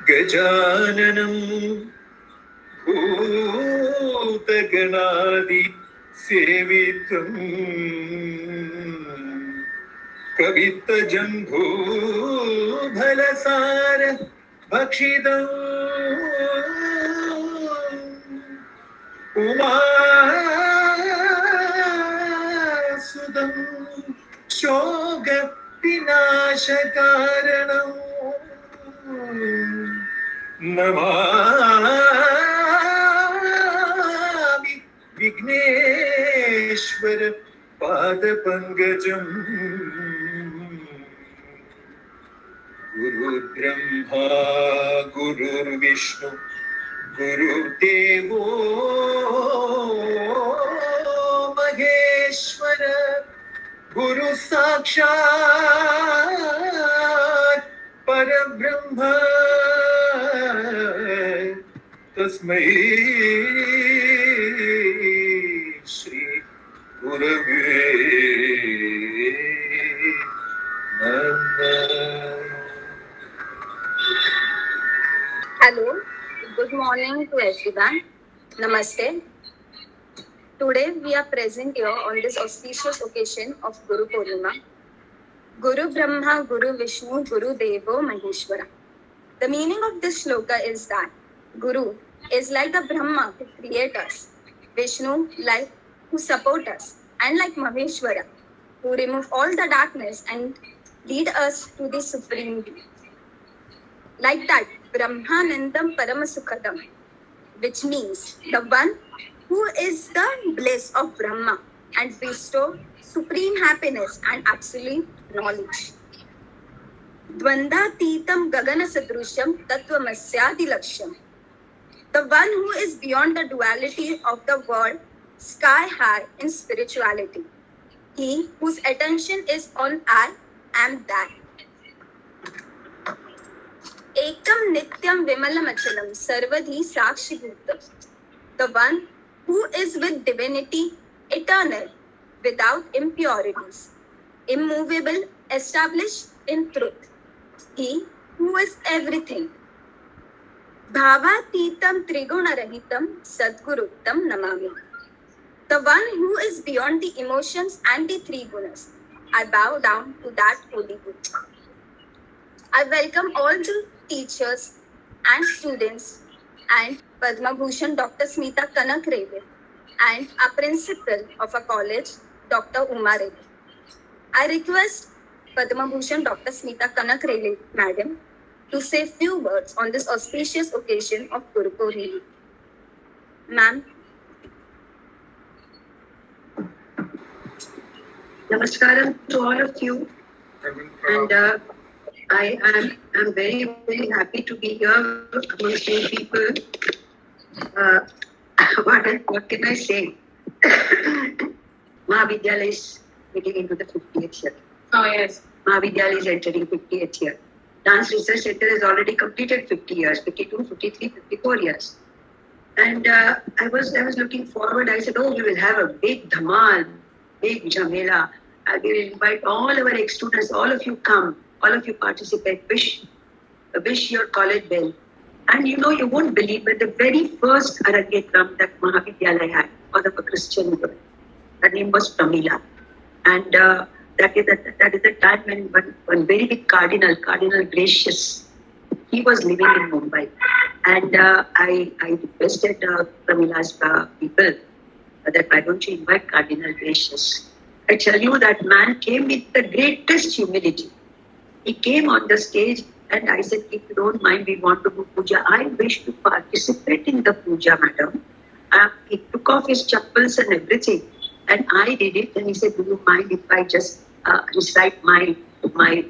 गजाननं भूतगणादि सेवितम् कवित्तजम्बूफलसार भक्षितम् उमासुदं शोकविनाशकारणम् नमामि विघ्नेश्वर पादपङ्कजम् गुरुर्ब्रह्मा गुरुर्विष्णु गुरुर्देवो महेश्वर गुरु साक्षात् परब्रह्म तस्मै श्री गुरवे नमः. Hello, good morning to everyone. Namaste. Today we are present here on this auspicious occasion of Guru Purnima. Guru Brahma, Guru Vishnu, Guru Devo Maheshwara. The meaning of this shloka is that Guru is like the Brahma who creates us, Vishnu like who support us, and like Maheshwara who remove all the darkness and lead us to the supreme being. Like that, Brahmanandam Paramasukadam, which means the one who is the bliss of Brahma and bestow supreme happiness and absolute knowledge. Dvandatitam Gagana Sadrusham Tattvamasyaadi Laksham. The one who is beyond the duality of the world, sky high in spirituality. He whose attention is on I am that. Ekam Nityam Vimalamachalam Sarvadhi Sakshibhutam. The one who is with divinity, eternal, without impurities, immovable, established in truth. He who is everything. Bhavatitam Trigunarahitam Sadguruttam Namami. The one who is beyond the emotions and the three gunas. I bow down to that holy book. I welcome all the teachers and students and Padma Bhushan Dr. Smita Kanak Reddy and our principal of our college, Dr. Uma Reddy. I request Padma Bhushan Dr. Smita Kanak Reddy, Madam, to say few words on this auspicious occasion of Guru Purnima. Ma'am. Namaskaram to all of you, and I am very, very happy to be here amongst you people. What can I say? Mahavidyalaya is getting into the 50th year. Oh yes. Mahavidyalaya is entering 50th year. Dance Research Center has already completed 50 years, 52, 53, 54 years. And I was looking forward. I said, oh, we will have a big dhamal, big jamela. I will invite all our ex-students, all of you come, all of you participate, wish your college well. And you know, you won't believe, but the very first Arangetram that Mahavidyalaya had was of a Christian girl. Her name was Pramila. And that is the time when one very big Cardinal Gracious, he was living in Mumbai. And I requested Pramila's people that why don't you invite Cardinal Gracious? I tell you, that man came with the greatest humility. He came on the stage and I said, if you don't mind, we want to do puja. I wish to participate in the puja, madam. He took off his chappals and everything. And I did it. And he said, do you mind if I just recite my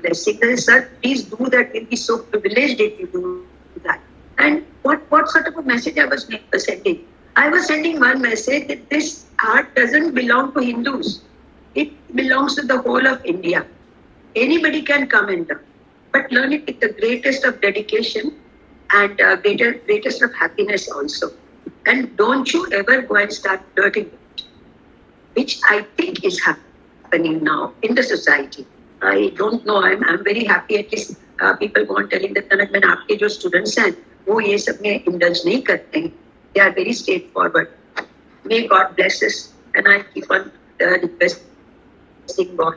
blessing? I said, sir, please do that. We'll be so privileged if you do that. And what sort of a message I was sending? I was sending one message that this art doesn't belong to Hindus. It belongs to the whole of India. Anybody can come and learn, but learn it with the greatest of dedication and greatest of happiness also. And don't you ever go and start flirting with it, which I think is happening now in the society. I don't know. I'm very happy. At least people go on telling that Kanak Ben, आपके जो students हैं वो ये सब में indulge नहीं करते हैं. They are very straightforward. May God bless us, and I keep on requesting God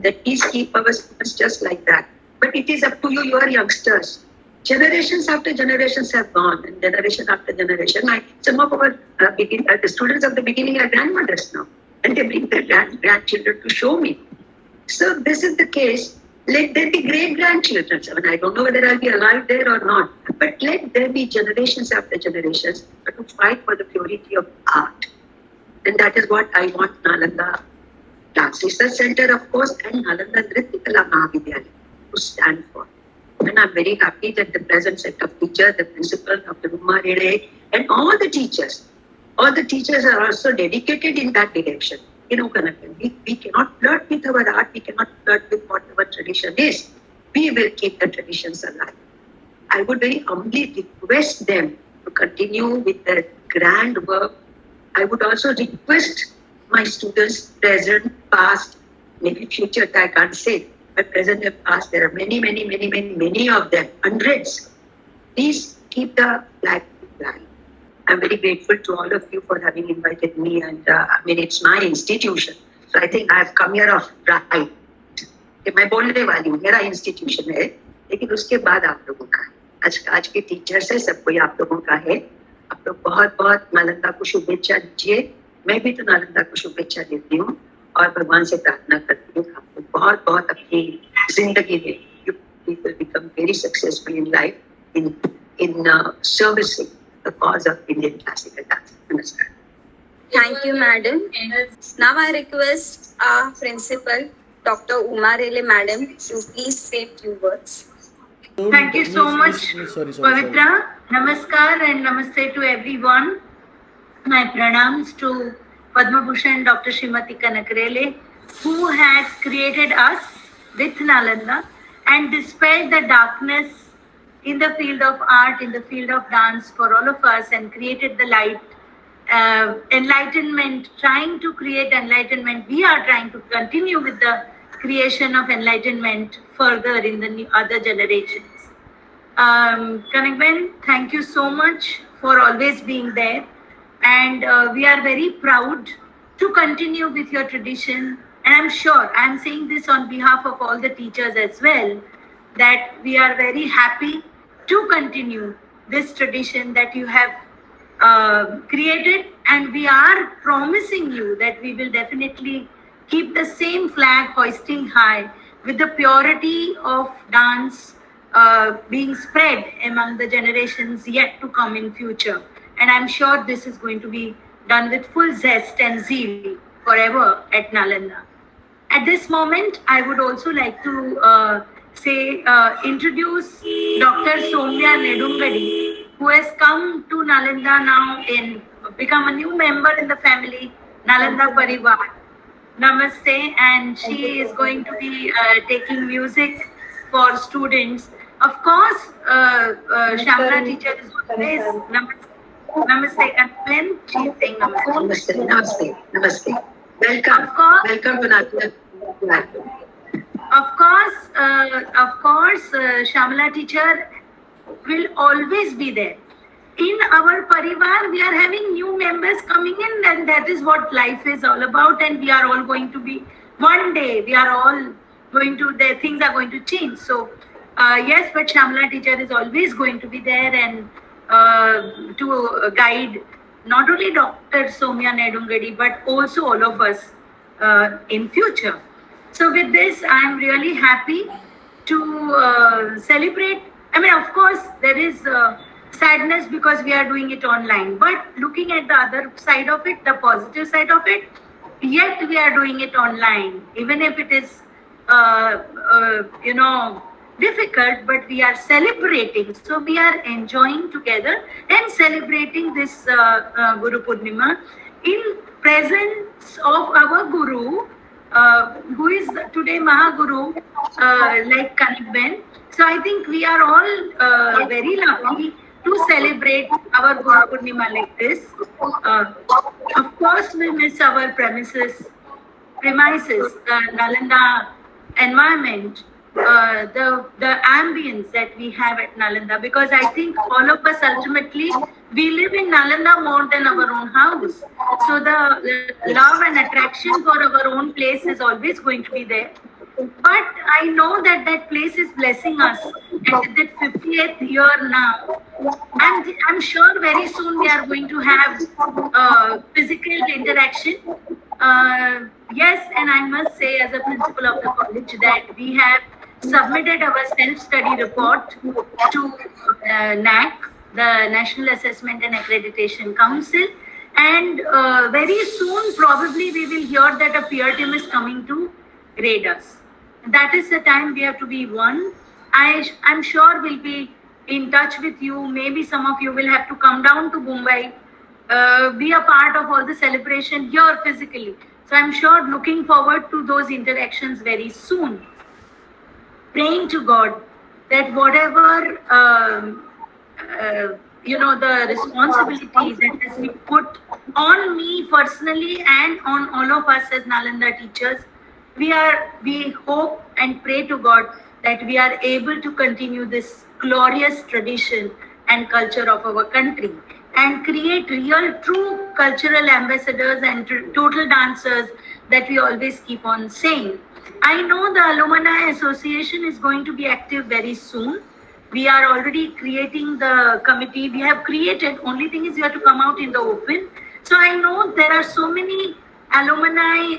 that please keep our students just like that. But it is up to you, your youngsters. Generations after generations have gone, and generation after generation. Some of our the students of the beginning are grandmothers now, and they bring their grandchildren to show me. So this is the case. Let there be great grandchildren. I mean, I don't know whether I'll be alive there or not, but let there be generations after generations to fight for the purity of art. And that is what I want Nalanda Dance Research Center, of course, and Nalanda Nritya Kala Mahavidyalaya to stand for. And I'm very happy that the present set of teachers, the principal, Dr. Uma Rede, and all the teachers are also dedicated in that direction. You know, we cannot flirt with our art, we cannot flirt with what our tradition is. We will keep the traditions alive. I would very humbly request them to continue with their grand work. I would also request my students, present, past, maybe future, I can't say, but present and past, there are many of them, hundreds. Please keep the flag flying. I'm very grateful to all of you for having invited me, and I mean, it's my institution. So I think I've come here of pride. मैं बोलने वाली हूँ, मेरा institution है, लेकिन उसके बाद आप लोगों का. आज के टीचर्स है, सब कोई आप लोगों का है. आप लोग बहुत नालंदा को शुभेच्छा दीजिए. मैं भी तो नालंदा को शुभेच्छा देती हूँ और भगवान से प्रार्थना करती हूँ आप लोग बहुत अपनी जिंदगी में you people become very successful in life in servicing the cause of Indian classical dance. Namaskar. Thank you, madam. Now I request our principal, Dr. Uma Rede, madam, to please say few words. Thank you so much, Pavitra. Namaskar and namaste to everyone. My pranams to Padma Bhushan Dr. Srimati Kanak Rede, who has created us with Nalanda and dispelled the darkness in the field of art, in the field of dance for all of us, and created the light, enlightenment, trying to create enlightenment. We are trying to continue with the creation of enlightenment further in the other generations. Kanak Ben, thank you so much for always being there. And we are very proud to continue with your tradition. And I'm sure, I'm saying this on behalf of all the teachers as well, that we are very happy to continue this tradition that you have created. And we are promising you that we will definitely keep the same flag hoisting high with the purity of dance being spread among the generations yet to come in future. And I'm sure this is going to be done with full zest and zeal forever at Nalanda. At this moment, I would also like to introduce Dr. Soumya Nedungadi, who has come to Nalanda now and become a new member in the family, Nalanda Parivar. Namaste, and she is going to be taking music for students. Of course, Shamla teacher is always Namaste, Kanak. She's saying namaste. Namaste. Welcome. Welcome to Nalanda. Of course, Shamla teacher will always be there. In our Parivar, we are having new members coming in, and that is what life is all about. And we are all going to be, one day, we are all going to, things are going to change. So, yes, but Shamla teacher is always going to be there and to guide not only Dr. Soumya Nedungadi, but also all of us in future. So with this, I am really happy to celebrate. I mean, of course, there is sadness because we are doing it online, but looking at the other side of it, the positive side of it, yet we are doing it online, even if it is, difficult, but we are celebrating. So we are enjoying together and celebrating this Guru Purnima in presence of our Guru, who is today Mahaguru, like Kanak Ben. So I think we are all very lucky to celebrate our Guru Purnima like this. Of course, we miss our premises, the Nalanda environment, the ambience that we have at Nalanda, because I think all of us ultimately we live in Nalanda more than our own house. So the love and attraction for our own place is always going to be there. But I know that that place is blessing us, and at that 50th year now, and I'm sure very soon we are going to have physical interaction. Yes, and I must say, as a principal of the college, that we have submitted our self-study report to NAC, the National Assessment and Accreditation Council, and very soon probably we will hear that a peer team is coming to grade us. That is the time we have to be one. I'm sure we'll be in touch with you. Maybe some of you will have to come down to Mumbai, be a part of all the celebration here physically. So I'm sure looking forward to those interactions very soon. Praying to God that whatever the responsibility that has been put on me personally and on all of us as Nalanda teachers, we hope and pray to God that we are able to continue this glorious tradition and culture of our country and create real true cultural ambassadors and total dancers that we always keep on saying. I know the Alumni Association is going to be active very soon. We are already creating the committee. We have created, only thing is you have to come out in the open. So I know there are so many alumni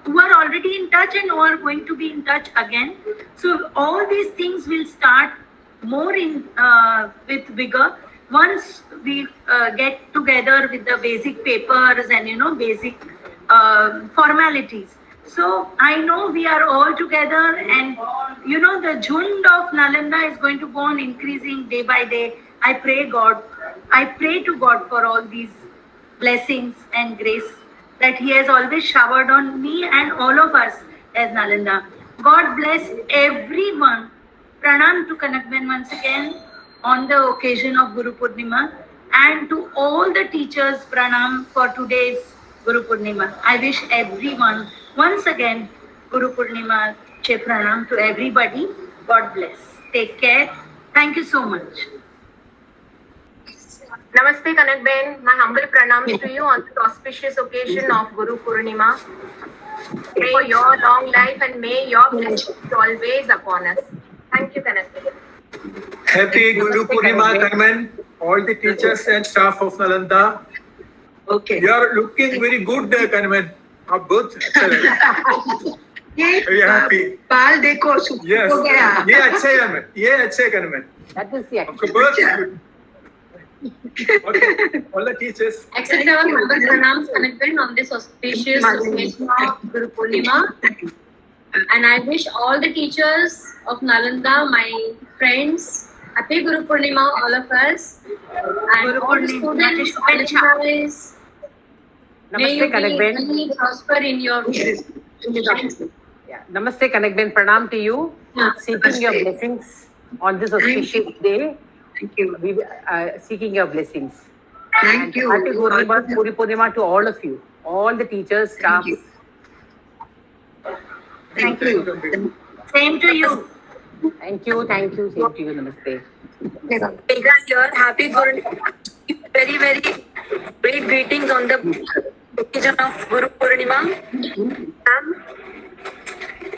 who are already in touch and who are going to be in touch again. So all these things will start more with vigor once we get together with the basic papers and basic formalities. So I know we are all together, and the Jhund of Nalanda is going to go on increasing day by day. I pray to God for all these blessings and grace that He has always showered on me and all of us as Nalanda. God bless everyone. Pranam to Kanakben once again on the occasion of Guru Purnima, and to all the teachers, pranam for today's Guru Purnima. I wish everyone once again Guru Purnima che pranam to everybody. God bless. Take care. Thank you so much. Namaste Kanakben, my humble pranams to you on this auspicious occasion of Guru Purnima. May your long life and may your blessings be always upon us. Thank you, Kanakben. Happy Guru Purnima, Kanakben, all the teachers and staff of Nalanda. Okay. You are looking very good, Kanakben. आप बहुत अच्छा लग रहा है. Very happy. बाल देखो सुख Yes. हो गया. ये अच्छा है Kanakben. ये अच्छे है Kanakben. That is the आपको action. बहुत good. Okay. All the teachers. Accept our humble pranams, Kanakben, on this auspicious occasion of Guru Purnima. And I wish all the teachers of Nalanda, my friends, happy Guru Purnima, all of us. And Guru all the Purnima, students, alumni, may you Namaste, Kanakben. be prosper in your Yeah. Namaste, Kanakben. Pranam to you. Seeking your blessings on this auspicious day. Thank you. We seeking your blessings. Thank you. Happy Guru Purnima to all of you, all the teachers, staff. you. Thank you. Same to you. Thank you. Same to you. Namaste. Megha here. Happy Guru. Very, very great greetings on the occasion of Guru Purnima. Ma'am,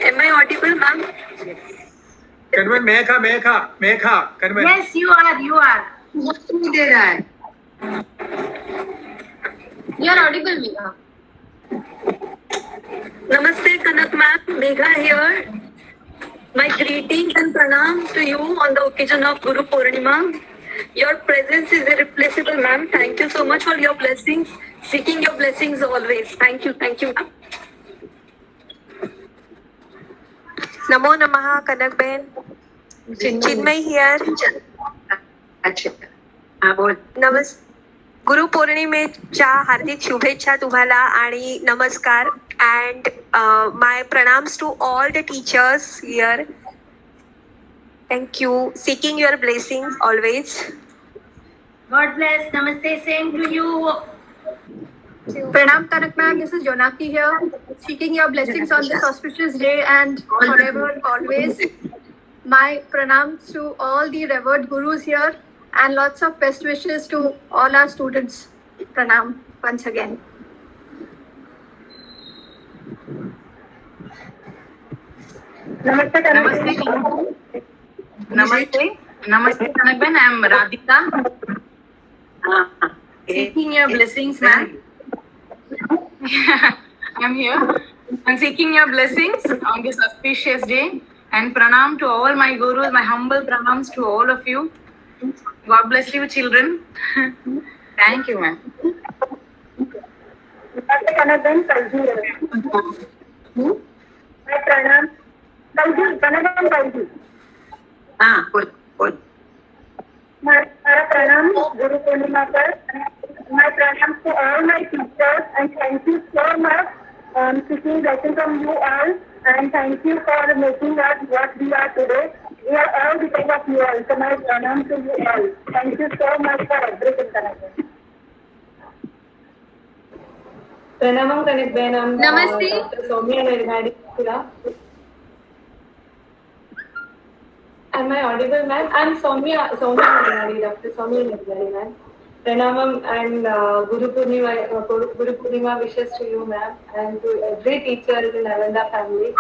am I audible, ma'am? Kanakben, Megha, Kanakben. Yes, you are. सुन दे रहा है. You are audible, Megha. Namaste, Kanak ma'am. Megha here. My greetings and pranam to you on the occasion of Guru Purnima. Your presence is irreplaceable, ma'am. Thank you so much for your blessings. Seeking your blessings always. Thank you, ma'am. Namo Namaha, Kanakben. Chinmay here. अच्छा. हाँ बोल. नमस् गुरु पौर्णिमेच्या हार्दिक शुभेच्छा तुम्हाला आणि नमस्कार. And my pranams to all the teachers here. Thank you. Seeking your blessings always. God bless. Namaste. Same to you. Pranam Tanak ma'am, this is Jonaki here, seeking your blessings on this auspicious day and forever, always. My pranams to all the revered gurus here and lots of best wishes to all our students. Pranam once again. Namaste. Namaste, Kanakben. I am Radhika. Seeking your blessings, ma'am. I'm here. I'm seeking your blessings on this auspicious day. And pranam to all my gurus, my humble pranams to all of you. God bless you, children. Thank you, ma'am. Namaste, Kanakben. My pranam. Kanakben Kalji. Good. Mara pranam Guru Purnima par. My pranam to all my teachers and thank you so much. Seeking blessings from you all and thank you for making us what we are today. We are all because of you all. So my pranam to you all. Thank you so much for everything, Kanakben. Pranamam Kanakben. Namaste. Dr. Soumya Nirmadi. Am I audible, ma'am? I'm Soumya Nirmadi, Dr. Soumya Nirmadi, ma'am. Pranamam and Guru Purnima wishes to you, ma'am, and to every teacher in Nalanda family.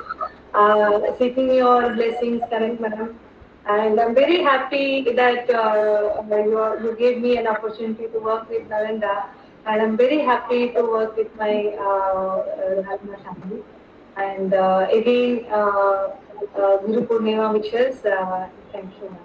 Seeking your blessings, correct, madam. And I'm very happy that you gave me an opportunity to work with Nalanda. And I'm very happy to work with my family. And again, Guru Purnima wishes. Thank you, ma'am.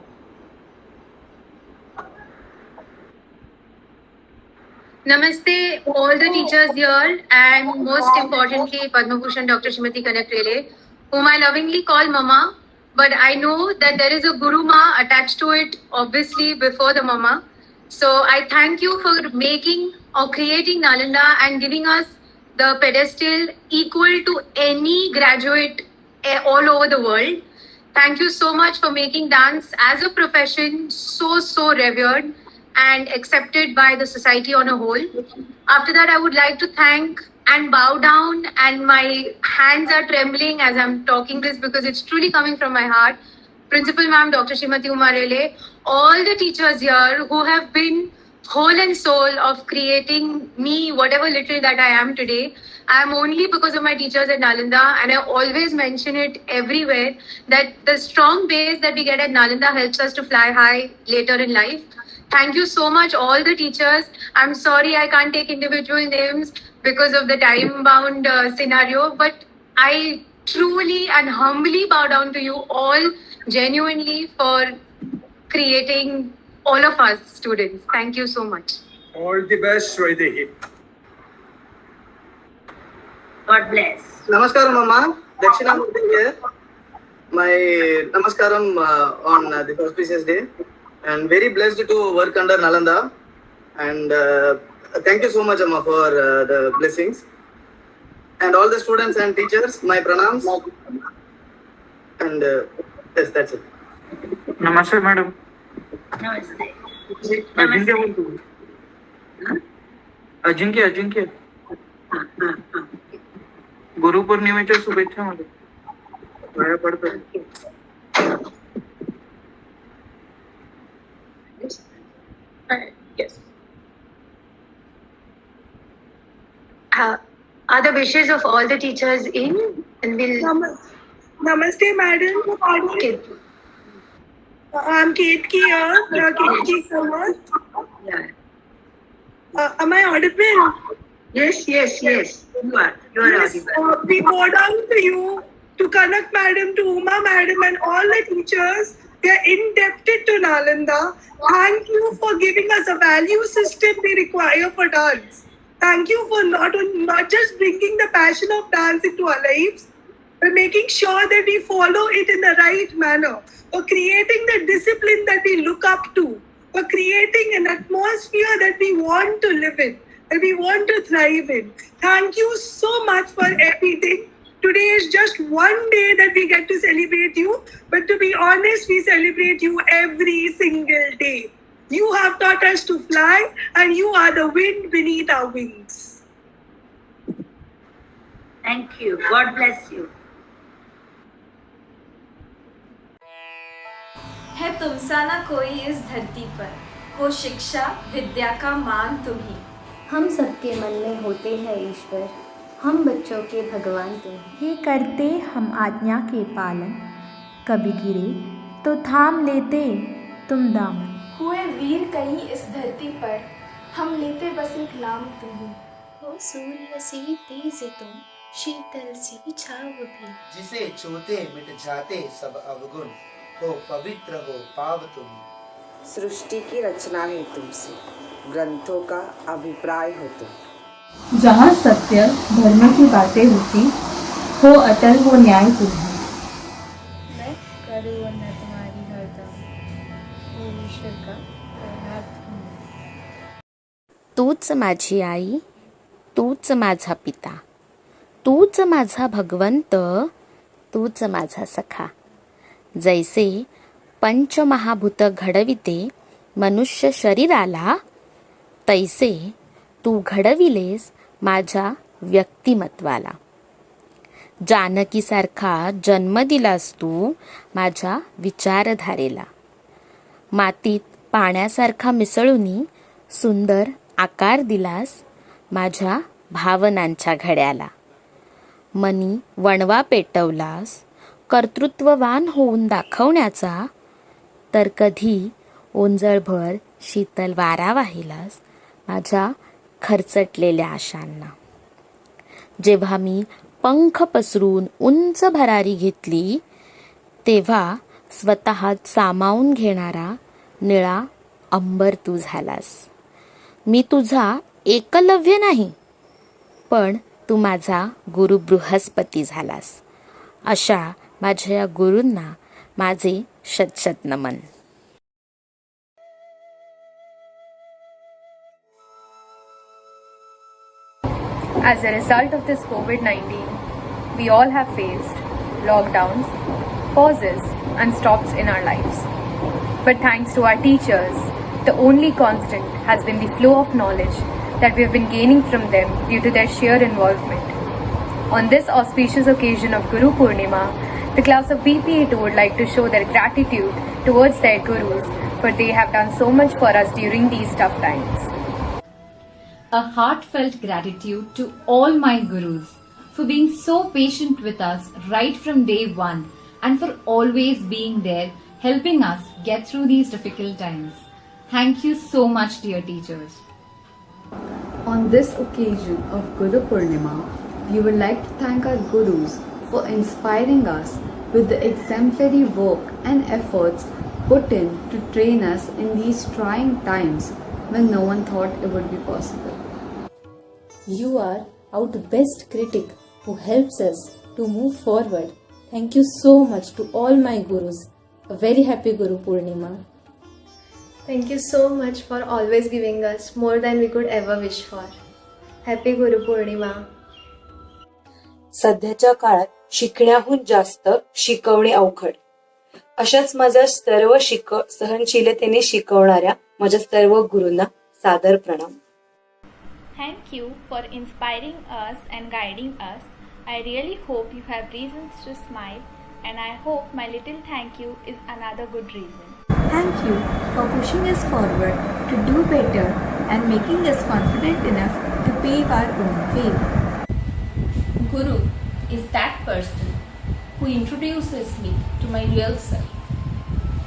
Namaste, all the teachers here, and most importantly, Padma Bhushan Dr. Shrimati Kanak Rele, whom I lovingly call Mama, but I know that there is a Guru Ma attached to it, obviously, before the Mama. So I thank you for making or creating Nalanda and giving us the pedestal equal to any graduate all over the world. Thank you so much for making dance as a profession so revered and accepted by the society on a whole. After that, I would like to thank and bow down, and my hands are trembling as I'm talking this because it's truly coming from my heart. Principal Ma'am Dr. Shrimati Uma Rele, all the teachers here who have been whole and soul of creating me whatever little that I am today. I am only because of my teachers at Nalanda, and I always mention it everywhere that the strong base that we get at Nalanda helps us to fly high later in life. Thank you so much, all the teachers. I'm sorry I can't take individual names because of the time-bound scenario, but I truly and humbly bow down to you all genuinely for creating all of us students. Thank you so much. All the best, Vaidehi. God bless. Namaskaram, Mama. Dakshinamurti here. My namaskaram on this auspicious day. And very blessed to work under Nalanda. And thank you so much, Amma, for the blessings. And all the students and teachers, my pranams. And yes, that's it. Namaste, madam. Namaste. Ajinkya गुरु पौर्णिमेच्या शुभेच्छा मला पाया पडतो. Yes. Are the wishes of all the teachers in? And we'll. Namaste, madam. Okay. I'm Ketki here. Ketki Samad. Am I audible? Yes. You are audible. We bow down to you, to Kanak madam, to Uma madam, and all the teachers. We are indebted to Nalanda. Thank you for giving us a value system we require for dance. Thank you for not just bringing the passion of dance into our lives, but making sure that we follow it in the right manner, for creating the discipline that we look up to, for creating an atmosphere that we want to live in, that we want to thrive in. Thank you so much for everything. Today is just one day that we get to celebrate you, but to be honest, we celebrate you every single day. You have taught us to fly, and you are the wind beneath our wings. Thank you. God bless you. है तुमसा ना कोई इस धरती पर, हो शिक्षा विद्या का मान तुम ही। हम सबके मन में होते हैं ईश्वर, हम बच्चों के भगवान तुम ही। ये करते हम आज्ञा के पालन, कभी गिरे तो थाम लेते तुम दामन। हुए वीर कहीं इस धरती पर, हम लेते बस एक नाम तुम ही। हो सूर्य सी तेज तुम, शीतल सी छाव भी। जिसे छूते मिट जाते सब अवगुण, हो पवित्र हो पाव तुम। सृष्टि की रचना है तुमसे, ग्रंथों का अभिप्राय हो तुम। जहाँ सत्य धर्म की बातें होती, हो अटल हो न्याय तुम्हें। मैं करूँ वरना तुम्हारी हरदम, हो ईश्वर का प्रणाम तुम्हें। तूच माझी आई, तूच माझा पिता, तूच माझा भगवंत, तूच माझा सखा. जैसे पंचमहाभूत घडविते मनुष्य शरीराला, तैसे तू घडविलेस माझ्या व्यक्तिमत्वाला. जानकीसारखा जन्म दिलास तू माझ्या विचारधारेला. मातीत पाण्यासारखा मिसळूनी सुंदर आकार दिलास माझ्या भावनांच्या घड्याला. मनी वणवा पेटवलास कर्तृत्ववान होऊन दाखवण्याचा, तर कधी ओंजळभर शीतल वारा वाहिलास माझ्या खरचटलेल्या आशांना. जेव्हा मी पंख पसरून उंच भरारी घेतली, तेव्हा स्वतःत सामावून घेणारा निळा अंबर तू झालास. मी तुझा एकलव्य नाही, पण तू माझा गुरु बृहस्पती झालास. अशा माझ्या गुरूंना माझे शतशत नमन. As a result of this COVID-19, we all have faced lockdowns, pauses, and stops in our lives. But thanks to our teachers, the only constant has been the flow of knowledge that we have been gaining from them due to their sheer involvement. On this auspicious occasion of Guru Purnima, the class of BP82 would like to show their gratitude towards their gurus, for they have done so much for us during these tough times. A heartfelt gratitude to all my gurus for being so patient with us right from day one and for always being there helping us get through these difficult times. Thank you so much, dear teachers. On this occasion of Guru Purnima, we would like to thank our gurus for inspiring us with the exemplary work and efforts put in to train us in these trying times when no one thought it would be possible. You are our best critic who helps us to move forward. Thank you so much to all my gurus. A very happy Guru Purnima. Thank you so much for always giving us more than we could ever wish for. Happy Guru Purnima. सध्याच्या काळात शिकण्याहून जास्त शिकवणे अवघड. अशाच माझ्या सर्व सहनशीलतेने शिकवणाऱ्या माझ्या सर्व गुरूंना सादर प्रणाम. Thank you for inspiring us and guiding us. I really hope you have reasons to smile, and I hope my little thank you is another good reason. Thank you for pushing us forward to do better and making us confident enough to pave our own way. Guru is that person who introduces me to my real self.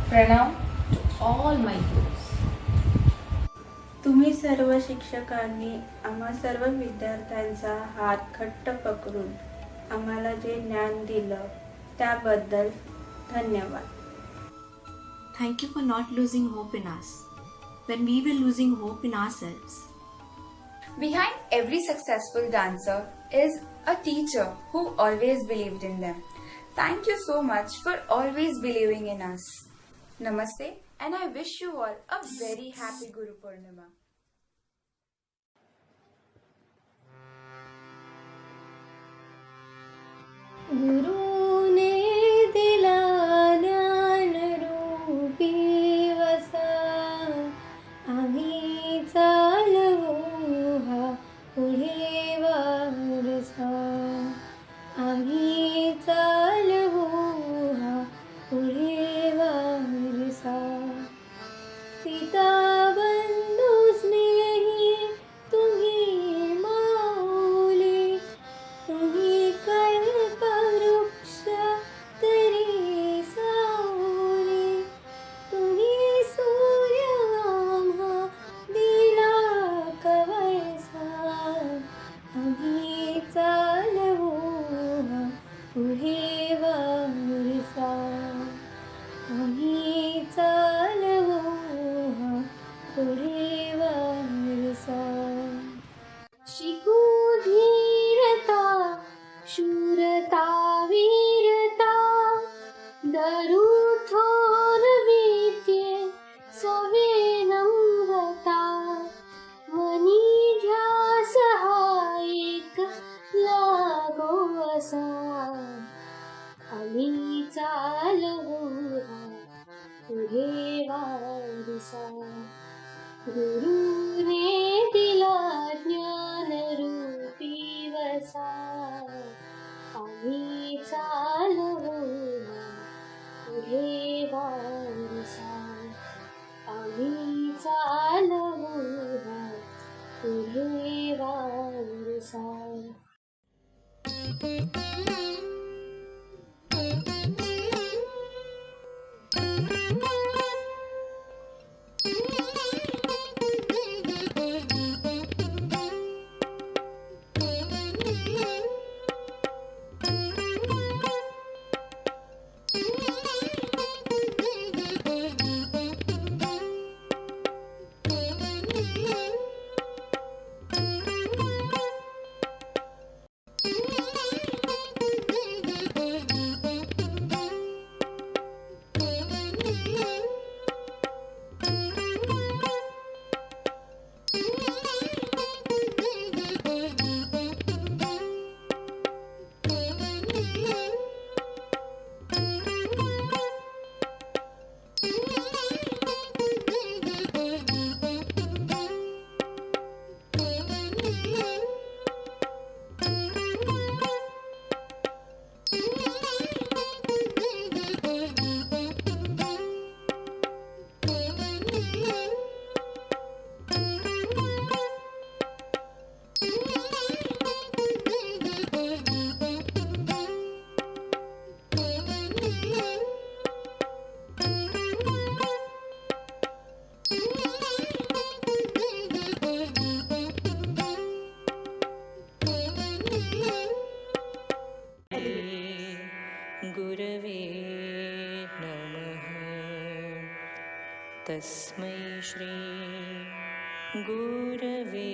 Pranam to all my gurus. तुम्ही सर्व शिक्षकांनी आम्हा सर्व विद्यार्थ्यांचा हात घट्ट पकडून आम्हाला जे ज्ञान दिलं त्याबद्दल धन्यवाद. Thank you for not losing hope in us when we were losing hope in ourselves. Behind every successful dancer is a teacher who always believed in them. Thank you so much for always believing in us. Namaste, and I wish you all a very happy Guru Purnima. गुरु ने दिला ज्ञान रूपी वसा, आम्ही चालवू हा पुढे वारसा. पुढे वारसा. गुरुने दिला ज्ञान रूपी वसा, आम्ही चालवू पुढे वारसा. आम्ही चालवू पुढे वारसा. गुरवे नमः. तस्मै श्री गुरवे